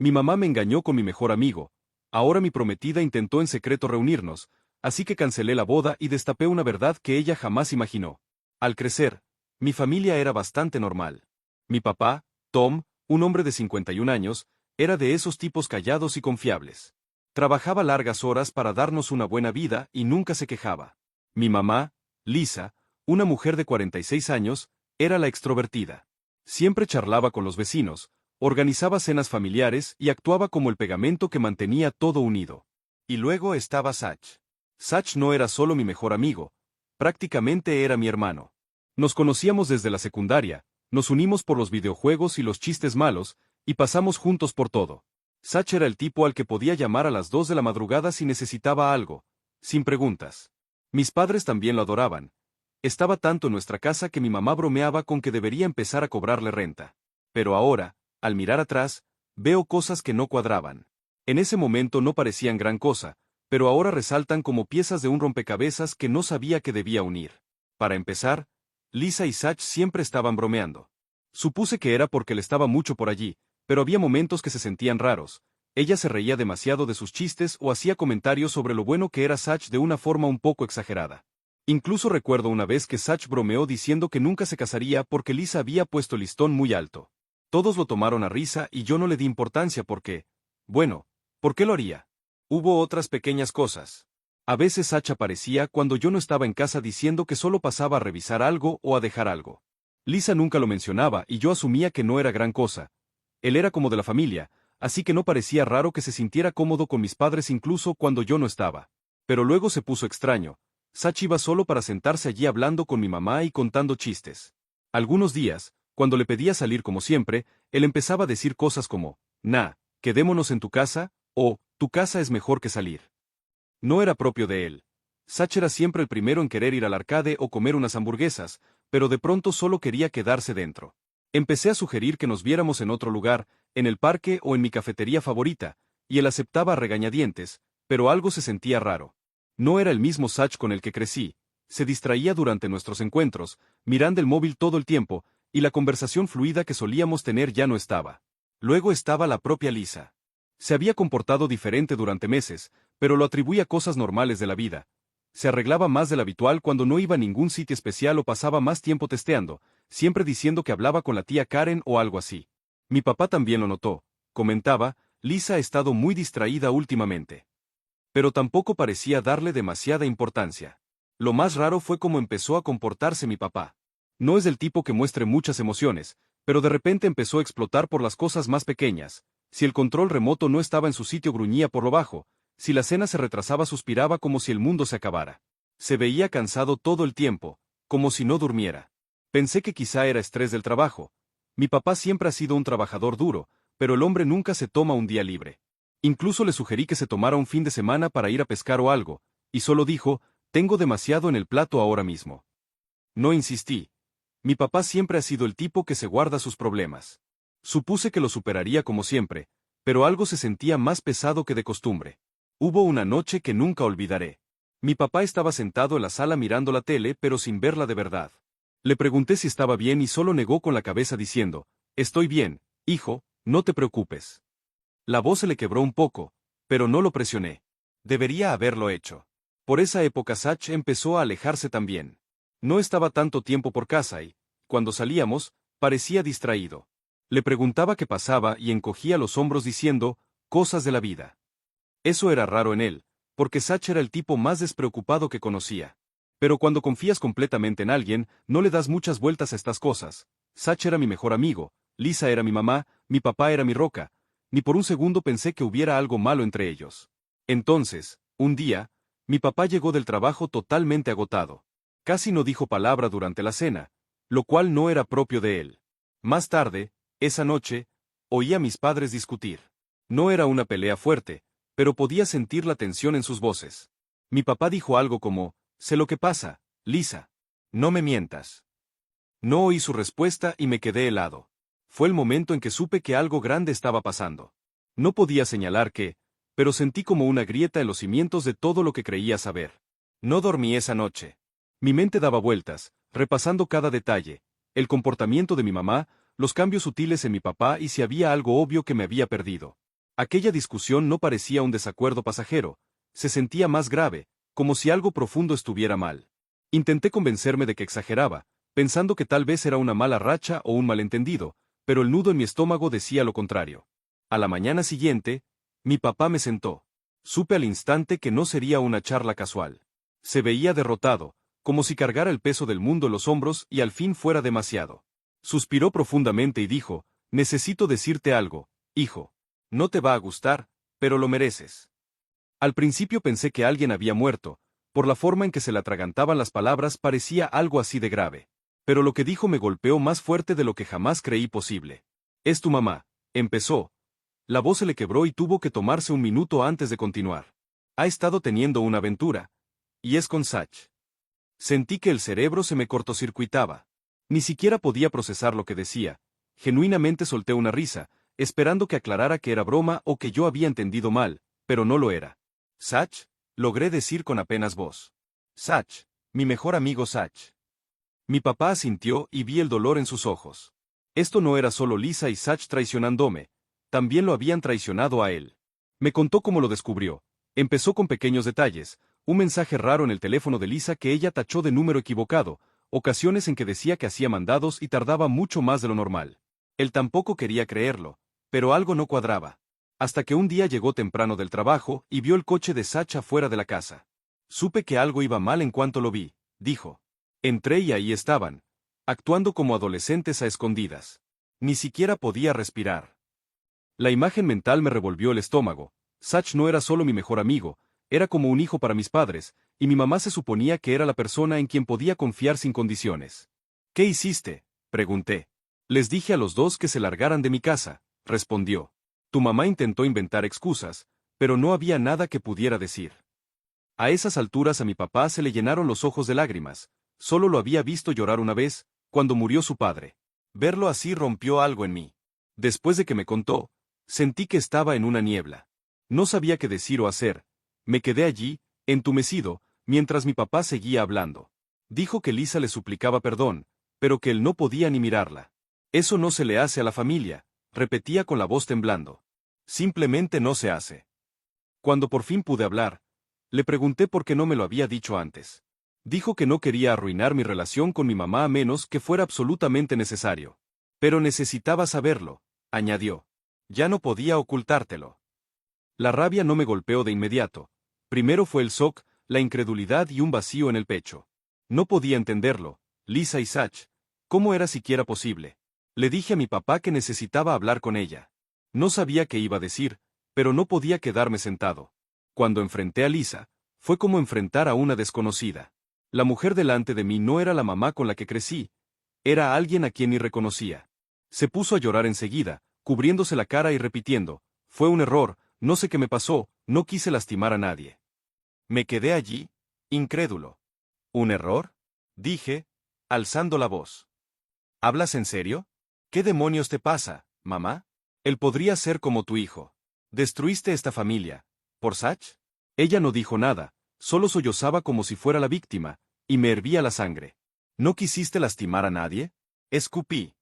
Mi mamá me engañó con mi mejor amigo. Ahora mi prometida intentó en secreto reunirnos, así que cancelé la boda y destapé una verdad que ella jamás imaginó. Al crecer, mi familia era bastante normal. Mi papá, Tom, un hombre de 51 años, era de esos tipos callados y confiables. Trabajaba largas horas para darnos una buena vida y nunca se quejaba. Mi mamá, Lisa, una mujer de 46 años, era la extrovertida. Siempre charlaba con los vecinos, organizaba cenas familiares y actuaba como el pegamento que mantenía todo unido. Y luego estaba Sach. Sach no era solo mi mejor amigo, prácticamente era mi hermano. Nos conocíamos desde la secundaria, nos unimos por los videojuegos y los chistes malos, y pasamos juntos por todo. Sach era el tipo al que podía llamar a las 2 de la madrugada si necesitaba algo, sin preguntas. Mis padres también lo adoraban. Estaba tanto en nuestra casa que mi mamá bromeaba con que debería empezar a cobrarle renta. Pero ahora, al mirar atrás, veo cosas que no cuadraban. En ese momento no parecían gran cosa, pero ahora resaltan como piezas de un rompecabezas que no sabía que debía unir. Para empezar, Lisa y Sach siempre estaban bromeando. Supuse que era porque él estaba mucho por allí, pero había momentos que se sentían raros. Ella se reía demasiado de sus chistes o hacía comentarios sobre lo bueno que era Sach de una forma un poco exagerada. Incluso recuerdo una vez que Sach bromeó diciendo que nunca se casaría porque Lisa había puesto el listón muy alto. Todos lo tomaron a risa y yo no le di importancia porque, bueno, ¿por qué lo haría? Hubo otras pequeñas cosas. A veces Sach aparecía cuando yo no estaba en casa diciendo que solo pasaba a revisar algo o a dejar algo. Lisa nunca lo mencionaba y yo asumía que no era gran cosa. Él era como de la familia, así que no parecía raro que se sintiera cómodo con mis padres incluso cuando yo no estaba. Pero luego se puso extraño. Sach iba solo para sentarse allí hablando con mi mamá y contando chistes. Algunos días, cuando le pedía salir como siempre, él empezaba a decir cosas como, «Nah, quedémonos en tu casa», o «Tu casa es mejor que salir». No era propio de él. Sach era siempre el primero en querer ir al arcade o comer unas hamburguesas, pero de pronto solo quería quedarse dentro. Empecé a sugerir que nos viéramos en otro lugar, en el parque o en mi cafetería favorita, y él aceptaba a regañadientes, pero algo se sentía raro. No era el mismo Sach con el que crecí, se distraía durante nuestros encuentros, mirando el móvil todo el tiempo, y la conversación fluida que solíamos tener ya no estaba. Luego estaba la propia Lisa. Se había comportado diferente durante meses, pero lo atribuía a cosas normales de la vida. Se arreglaba más del habitual cuando no iba a ningún sitio especial o pasaba más tiempo testeando, siempre diciendo que hablaba con la tía Karen o algo así. Mi papá también lo notó. Comentaba, Lisa ha estado muy distraída últimamente. Pero tampoco parecía darle demasiada importancia. Lo más raro fue cómo empezó a comportarse mi papá. No es del tipo que muestre muchas emociones, pero de repente empezó a explotar por las cosas más pequeñas. Si el control remoto no estaba en su sitio gruñía por lo bajo, si la cena se retrasaba suspiraba como si el mundo se acabara. Se veía cansado todo el tiempo, como si no durmiera. Pensé que quizá era estrés del trabajo. Mi papá siempre ha sido un trabajador duro, pero el hombre nunca se toma un día libre. Incluso le sugerí que se tomara un fin de semana para ir a pescar o algo, y solo dijo, tengo demasiado en el plato ahora mismo. No insistí. Mi papá siempre ha sido el tipo que se guarda sus problemas. Supuse que lo superaría como siempre, pero algo se sentía más pesado que de costumbre. Hubo una noche que nunca olvidaré. Mi papá estaba sentado en la sala mirando la tele pero sin verla de verdad. Le pregunté si estaba bien y solo negó con la cabeza diciendo, estoy bien, hijo, no te preocupes. La voz se le quebró un poco, pero no lo presioné. Debería haberlo hecho. Por esa época Sach empezó a alejarse también. No estaba tanto tiempo por casa y, cuando salíamos, parecía distraído. Le preguntaba qué pasaba y encogía los hombros diciendo, cosas de la vida. Eso era raro en él, porque Sach era el tipo más despreocupado que conocía. Pero cuando confías completamente en alguien, no le das muchas vueltas a estas cosas. Sach era mi mejor amigo, Lisa era mi mamá, mi papá era mi roca. Ni por un segundo pensé que hubiera algo malo entre ellos. Entonces, un día, mi papá llegó del trabajo totalmente agotado. Casi no dijo palabra durante la cena, lo cual no era propio de él. Más tarde, esa noche, oí a mis padres discutir. No era una pelea fuerte, pero podía sentir la tensión en sus voces. Mi papá dijo algo como, sé lo que pasa, Lisa. No me mientas. No oí su respuesta y me quedé helado. Fue el momento en que supe que algo grande estaba pasando. No podía señalar qué, pero sentí como una grieta en los cimientos de todo lo que creía saber. No dormí esa noche. Mi mente daba vueltas, repasando cada detalle, el comportamiento de mi mamá, los cambios sutiles en mi papá y si había algo obvio que me había perdido. Aquella discusión no parecía un desacuerdo pasajero, se sentía más grave, como si algo profundo estuviera mal. Intenté convencerme de que exageraba, pensando que tal vez era una mala racha o un malentendido, pero el nudo en mi estómago decía lo contrario. A la mañana siguiente, mi papá me sentó. Supe al instante que no sería una charla casual. Se veía derrotado, como si cargara el peso del mundo en los hombros y al fin fuera demasiado. Suspiró profundamente y dijo: «Necesito decirte algo, hijo. No te va a gustar, pero lo mereces». Al principio pensé que alguien había muerto, por la forma en que se le atragantaban las palabras parecía algo así de grave. Pero lo que dijo me golpeó más fuerte de lo que jamás creí posible. «Es tu mamá», empezó. La voz se le quebró y tuvo que tomarse un minuto antes de continuar. «Ha estado teniendo una aventura. Y es con Sach». Sentí que el cerebro se me cortocircuitaba. Ni siquiera podía procesar lo que decía. Genuinamente solté una risa, esperando que aclarara que era broma o que yo había entendido mal, pero no lo era. «Sach», logré decir con apenas voz. «Sach, mi mejor amigo Sach». Mi papá asintió y vi el dolor en sus ojos. Esto no era solo Lisa y Sach traicionándome, también lo habían traicionado a él. Me contó cómo lo descubrió. Empezó con pequeños detalles, un mensaje raro en el teléfono de Lisa que ella tachó de número equivocado, ocasiones en que decía que hacía mandados y tardaba mucho más de lo normal. Él tampoco quería creerlo, pero algo no cuadraba. Hasta que un día llegó temprano del trabajo y vio el coche de Sach afuera de la casa. «Supe que algo iba mal en cuanto lo vi», dijo. Entré y ahí estaban, actuando como adolescentes a escondidas. Ni siquiera podía respirar. La imagen mental me revolvió el estómago. Sach no era solo mi mejor amigo, era como un hijo para mis padres, y mi mamá se suponía que era la persona en quien podía confiar sin condiciones. «¿Qué hiciste?», pregunté. «Les dije a los dos que se largaran de mi casa», respondió. «Tu mamá intentó inventar excusas, pero no había nada que pudiera decir». A esas alturas a mi papá se le llenaron los ojos de lágrimas. Solo lo había visto llorar una vez, cuando murió su padre. Verlo así rompió algo en mí. Después de que me contó, sentí que estaba en una niebla. No sabía qué decir o hacer. Me quedé allí, entumecido, mientras mi papá seguía hablando. Dijo que Lisa le suplicaba perdón, pero que él no podía ni mirarla. «Eso no se le hace a la familia», repetía con la voz temblando. «Simplemente no se hace». Cuando por fin pude hablar, le pregunté por qué no me lo había dicho antes. Dijo que no quería arruinar mi relación con mi mamá a menos que fuera absolutamente necesario. «Pero necesitaba saberlo», añadió. «Ya no podía ocultártelo». La rabia no me golpeó de inmediato. Primero fue el shock, la incredulidad y un vacío en el pecho. No podía entenderlo. Lisa y Sach. ¿Cómo era siquiera posible? Le dije a mi papá que necesitaba hablar con ella. No sabía qué iba a decir, pero no podía quedarme sentado. Cuando enfrenté a Lisa, fue como enfrentar a una desconocida. La mujer delante de mí no era la mamá con la que crecí, era alguien a quien ni reconocía. Se puso a llorar enseguida, cubriéndose la cara y repitiendo: «Fue un error, no sé qué me pasó, no quise lastimar a nadie». Me quedé allí, incrédulo. «¿Un error?», dije, alzando la voz. «¿Hablas en serio? ¿Qué demonios te pasa, mamá? Él podría ser como tu hijo. Destruiste esta familia. ¿Por Sach?». Ella no dijo nada, solo sollozaba como si fuera la víctima, y me hervía la sangre. «¿No quisiste lastimar a nadie?», escupí.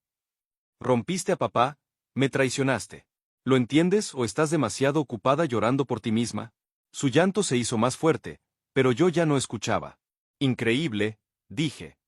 «Rompiste a papá, me traicionaste. ¿Lo entiendes o estás demasiado ocupada llorando por ti misma?». Su llanto se hizo más fuerte, pero yo ya no escuchaba. «Increíble», dije.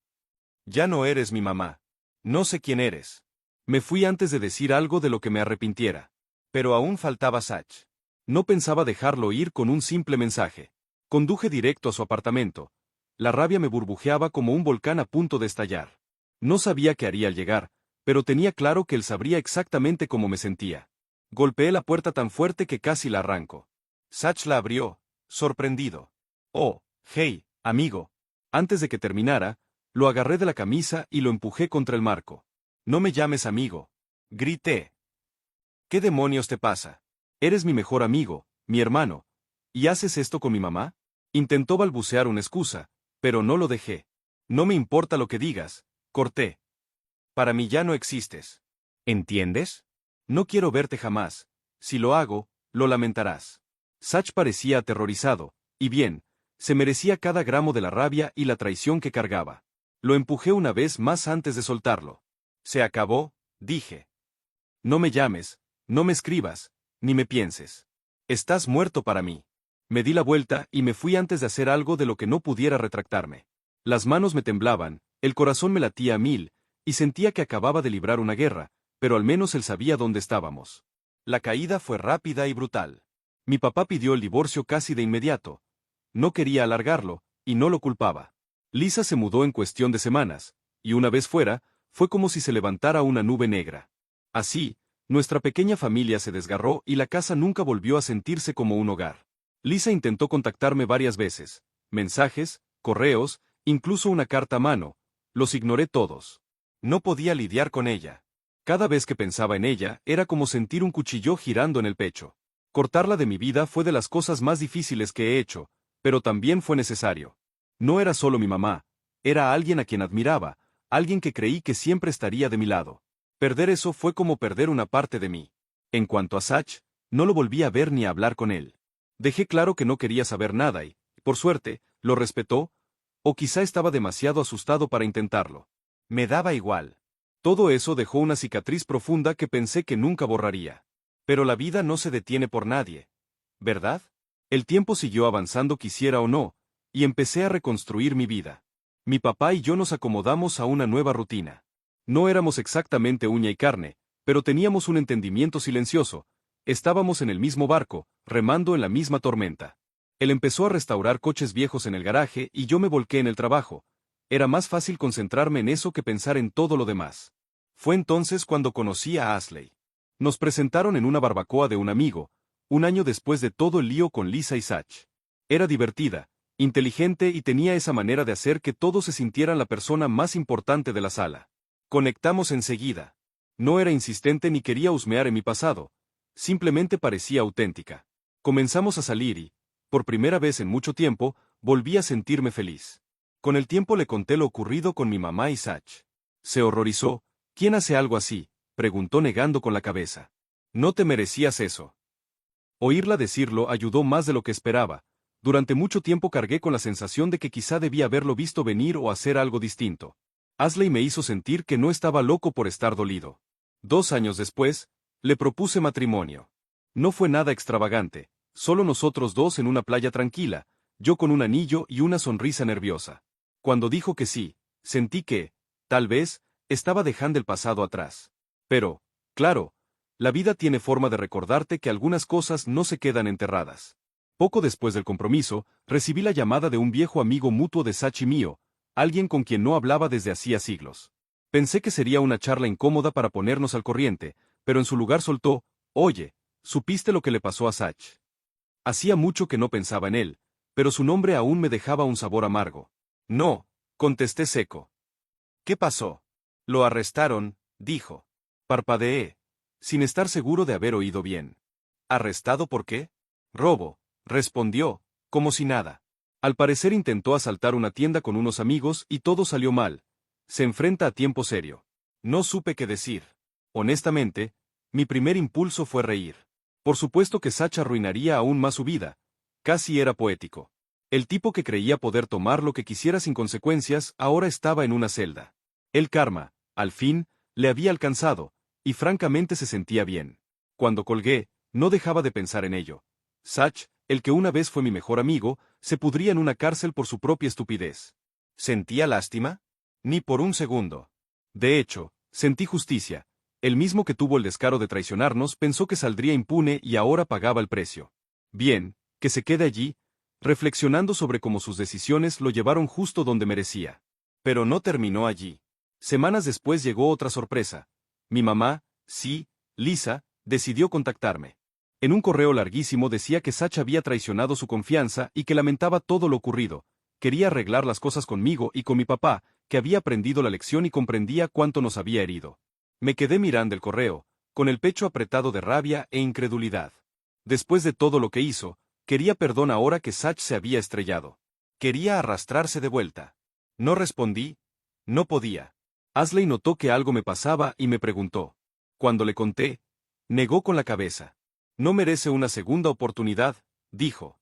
«Ya no eres mi mamá. No sé quién eres». Me fui antes de decir algo de lo que me arrepintiera. Pero aún faltaba Sach. No pensaba dejarlo ir con un simple mensaje. Conduje directo a su apartamento. La rabia me burbujeaba como un volcán a punto de estallar. No sabía qué haría al llegar, pero tenía claro que él sabría exactamente cómo me sentía. Golpeé la puerta tan fuerte que casi la arranco. Sach la abrió, sorprendido. «Oh, hey, amigo». Antes de que terminara, lo agarré de la camisa y lo empujé contra el marco. «No me llames amigo», grité. «¿Qué demonios te pasa? Eres mi mejor amigo, mi hermano. ¿Y haces esto con mi mamá?». Intentó balbucear una excusa, pero no lo dejé. «No me importa lo que digas», corté. «Para mí ya no existes. ¿Entiendes? No quiero verte jamás. Si lo hago, lo lamentarás». Sach parecía aterrorizado, y bien, se merecía cada gramo de la rabia y la traición que cargaba. Lo empujé una vez más antes de soltarlo. «Se acabó», dije. «No me llames, no me escribas, Ni me pienses. Estás muerto para mí. Me di la vuelta y me fui antes de hacer algo de lo que no pudiera retractarme. Las manos me temblaban, el corazón me latía a mil, y sentía que acababa de librar una guerra, pero al menos él sabía dónde estábamos. La caída fue rápida y brutal. Mi papá pidió el divorcio casi de inmediato. No quería alargarlo, y no lo culpaba. Lisa se mudó en cuestión de semanas, y una vez fuera, fue como si se levantara una nube negra. Así, nuestra pequeña familia se desgarró y la casa nunca volvió a sentirse como un hogar. Lisa intentó contactarme varias veces. Mensajes, correos, incluso una carta a mano. Los ignoré todos. No podía lidiar con ella. Cada vez que pensaba en ella, era como sentir un cuchillo girando en el pecho. Cortarla de mi vida fue de las cosas más difíciles que he hecho, pero también fue necesario. No era solo mi mamá, era alguien a quien admiraba, alguien que creí que siempre estaría de mi lado. Perder eso fue como perder una parte de mí. En cuanto a Sach, no lo volví a ver ni a hablar con él. Dejé claro que no quería saber nada y, por suerte, lo respetó, o quizá estaba demasiado asustado para intentarlo. Me daba igual. Todo eso dejó una cicatriz profunda que pensé que nunca borraría. Pero la vida no se detiene por nadie, ¿verdad? El tiempo siguió avanzando quisiera o no, y empecé a reconstruir mi vida. Mi papá y yo nos acomodamos a una nueva rutina. No éramos exactamente uña y carne, pero teníamos un entendimiento silencioso. Estábamos en el mismo barco, remando en la misma tormenta. Él empezó a restaurar coches viejos en el garaje y yo me volqué en el trabajo. Era más fácil concentrarme en eso que pensar en todo lo demás. Fue entonces cuando conocí a Ashley. Nos presentaron en una barbacoa de un amigo, un año después de todo el lío con Lisa y Sach. Era divertida, inteligente y tenía esa manera de hacer que todos se sintieran la persona más importante de la sala. Conectamos enseguida. No era insistente ni quería husmear en mi pasado. Simplemente parecía auténtica. Comenzamos a salir y, por primera vez en mucho tiempo, volví a sentirme feliz. Con el tiempo le conté lo ocurrido con mi mamá y Sach. Se horrorizó. ¿Quién hace algo así?, preguntó negando con la cabeza. No te merecías eso. Oírla decirlo ayudó más de lo que esperaba. Durante mucho tiempo cargué con la sensación de que quizá debía haberlo visto venir o hacer algo distinto. Ashley me hizo sentir que no estaba loco por estar dolido. 2 años después, le propuse matrimonio. No fue nada extravagante, solo nosotros dos en una playa tranquila, yo con un anillo y una sonrisa nerviosa. Cuando dijo que sí, sentí que, tal vez, estaba dejando el pasado atrás. Pero, claro, la vida tiene forma de recordarte que algunas cosas no se quedan enterradas. Poco después del compromiso, recibí la llamada de un viejo amigo mutuo de Sach y mío, alguien con quien no hablaba desde hacía siglos. Pensé que sería una charla incómoda para ponernos al corriente, pero en su lugar soltó: «Oye, ¿supiste lo que le pasó a Sach?». Hacía mucho que no pensaba en él, pero su nombre aún me dejaba un sabor amargo. «No», contesté seco. «¿Qué pasó?». «Lo arrestaron», dijo. Parpadeé, sin estar seguro de haber oído bien. «¿Arrestado por qué?». «Robo», respondió, como si nada. Al parecer intentó asaltar una tienda con unos amigos y todo salió mal. Se enfrenta a tiempo serio. No supe qué decir. Honestamente, mi primer impulso fue reír. Por supuesto que Sach arruinaría aún más su vida. Casi era poético. El tipo que creía poder tomar lo que quisiera sin consecuencias ahora estaba en una celda. El karma, al fin, le había alcanzado, y francamente se sentía bien. Cuando colgué, no dejaba de pensar en ello. Sach, el que una vez fue mi mejor amigo, se pudría en una cárcel por su propia estupidez. ¿Sentía lástima? Ni por un segundo. De hecho, sentí justicia. El mismo que tuvo el descaro de traicionarnos pensó que saldría impune y ahora pagaba el precio. Bien, que se quede allí, reflexionando sobre cómo sus decisiones lo llevaron justo donde merecía. Pero no terminó allí. Semanas después llegó otra sorpresa. Mi mamá, sí, Lisa, decidió contactarme. En un correo larguísimo decía que Sach había traicionado su confianza y que lamentaba todo lo ocurrido. Quería arreglar las cosas conmigo y con mi papá, que había aprendido la lección y comprendía cuánto nos había herido. Me quedé mirando el correo, con el pecho apretado de rabia e incredulidad. Después de todo lo que hizo, quería perdón ahora que Sach se había estrellado. Quería arrastrarse de vuelta. No respondí. No podía. Ashley notó que algo me pasaba y me preguntó. Cuando le conté, negó con la cabeza. «No merece una segunda oportunidad», dijo.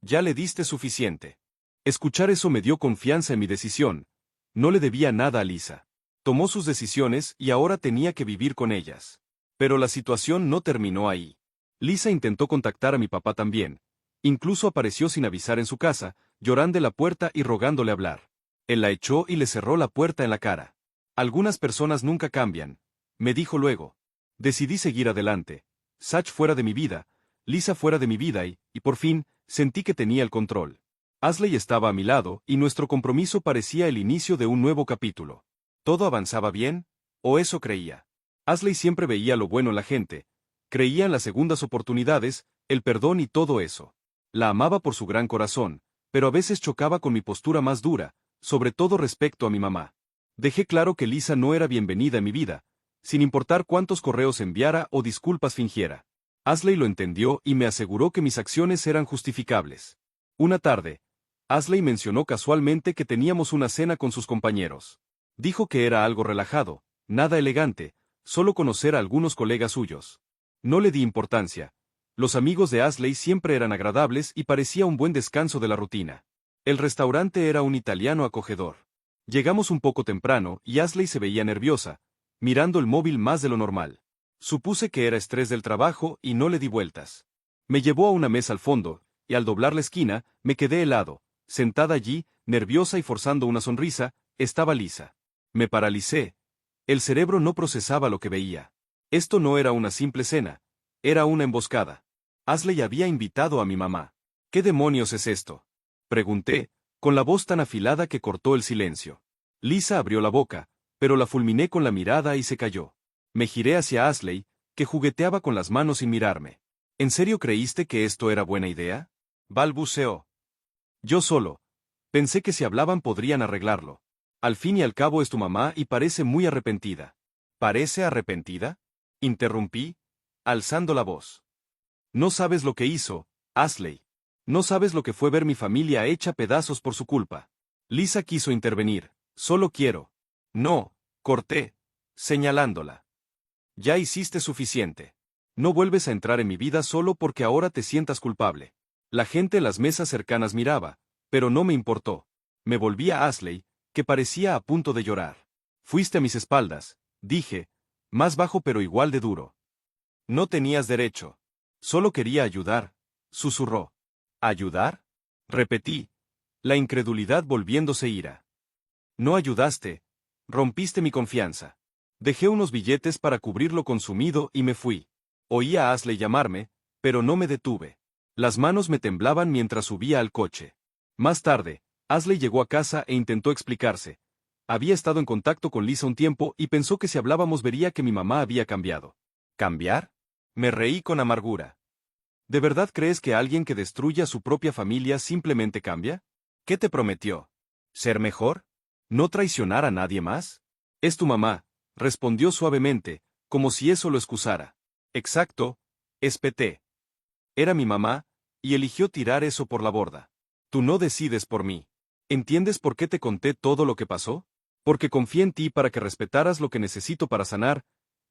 «Ya le diste suficiente». Escuchar eso me dio confianza en mi decisión. No le debía nada a Lisa. Tomó sus decisiones y ahora tenía que vivir con ellas. Pero la situación no terminó ahí. Lisa intentó contactar a mi papá también. Incluso apareció sin avisar en su casa, llorando en la puerta y rogándole hablar. Él la echó y le cerró la puerta en la cara. Algunas personas nunca cambian, me dijo luego. Decidí seguir adelante. Sach fuera de mi vida, Lisa fuera de mi vida y por fin, sentí que tenía el control. Ashley estaba a mi lado y nuestro compromiso parecía el inicio de un nuevo capítulo. ¿Todo avanzaba bien? ¿O eso creía? Ashley siempre veía lo bueno en la gente, creía en las segundas oportunidades, el perdón y todo eso. La amaba por su gran corazón, pero a veces chocaba con mi postura más dura, sobre todo respecto a mi mamá. Dejé claro que Lisa no era bienvenida en mi vida, sin importar cuántos correos enviara o disculpas fingiera. Ashley lo entendió y me aseguró que mis acciones eran justificables. Una tarde, Ashley mencionó casualmente que teníamos una cena con sus compañeros. Dijo que era algo relajado, nada elegante, solo conocer a algunos colegas suyos. No le di importancia. Los amigos de Ashley siempre eran agradables y parecía un buen descanso de la rutina. El restaurante era un italiano acogedor. Llegamos un poco temprano y Ashley se veía nerviosa, mirando el móvil más de lo normal. Supuse que era estrés del trabajo y no le di vueltas. Me llevó a una mesa al fondo, y al doblar la esquina, me quedé helado. Sentada allí, nerviosa y forzando una sonrisa, estaba Lisa. Me paralicé. El cerebro no procesaba lo que veía. Esto no era una simple cena, era una emboscada. Ashley había invitado a mi mamá. ¿Qué demonios es esto?, pregunté, con la voz tan afilada que cortó el silencio. Lisa abrió la boca, pero la fulminé con la mirada y se calló. Me giré hacia Ashley, que jugueteaba con las manos sin mirarme. ¿En serio creíste que esto era buena idea?, balbuceó. Yo solo. Pensé que si hablaban podrían arreglarlo. Al fin y al cabo es tu mamá y parece muy arrepentida. ¿Parece arrepentida?, interrumpí, alzando la voz. No sabes lo que hizo, Ashley. No sabes lo que fue ver mi familia hecha pedazos por su culpa. Lisa quiso intervenir. Solo quiero. No, corté, señalándola. Ya hiciste suficiente. No vuelves a entrar en mi vida solo porque ahora te sientas culpable. La gente en las mesas cercanas miraba, pero no me importó. Me volví a Ashley, que parecía a punto de llorar. Fuiste a mis espaldas, dije, más bajo pero igual de duro. No tenías derecho. Solo quería ayudar, susurró. ¿Ayudar?, repetí, la incredulidad volviéndose ira. No ayudaste, rompiste mi confianza. Dejé unos billetes para cubrir lo consumido y me fui. Oí a Ashley llamarme, pero no me detuve. Las manos me temblaban mientras subía al coche. Más tarde, Ashley llegó a casa e intentó explicarse. Había estado en contacto con Lisa un tiempo y pensó que si hablábamos vería que mi mamá había cambiado. ¿Cambiar? Me reí con amargura. ¿De verdad crees que alguien que destruye a su propia familia simplemente cambia? ¿Qué te prometió? ¿Ser mejor? ¿No traicionar a nadie más? Es tu mamá, respondió suavemente, como si eso lo excusara. Exacto, espeté. Era mi mamá, y eligió tirar eso por la borda. Tú no decides por mí. ¿Entiendes por qué te conté todo lo que pasó? Porque confié en ti para que respetaras lo que necesito para sanar,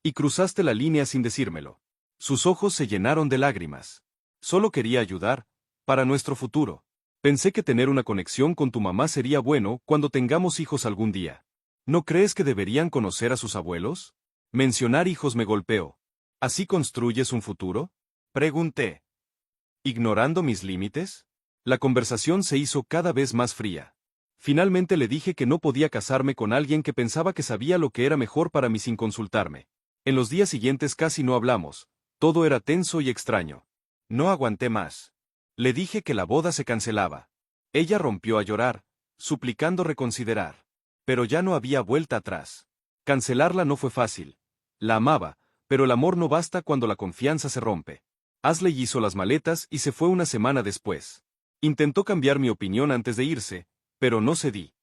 y cruzaste la línea sin decírmelo. Sus ojos se llenaron de lágrimas. Solo quería ayudar, para nuestro futuro. Pensé que tener una conexión con tu mamá sería bueno cuando tengamos hijos algún día. ¿No crees que deberían conocer a sus abuelos? Mencionar hijos me golpeó. ¿Así construyes un futuro?, pregunté. ¿Ignorando mis límites? La conversación se hizo cada vez más fría. Finalmente le dije que no podía casarme con alguien que pensaba que sabía lo que era mejor para mí sin consultarme. En los días siguientes casi no hablamos, todo era tenso y extraño. No aguanté más. Le dije que la boda se cancelaba. Ella rompió a llorar, suplicando reconsiderar. Pero ya no había vuelta atrás. Cancelarla no fue fácil. La amaba, pero el amor no basta cuando la confianza se rompe. Ashley hizo las maletas y se fue una semana después. Intentó cambiar mi opinión antes de irse, pero no cedí.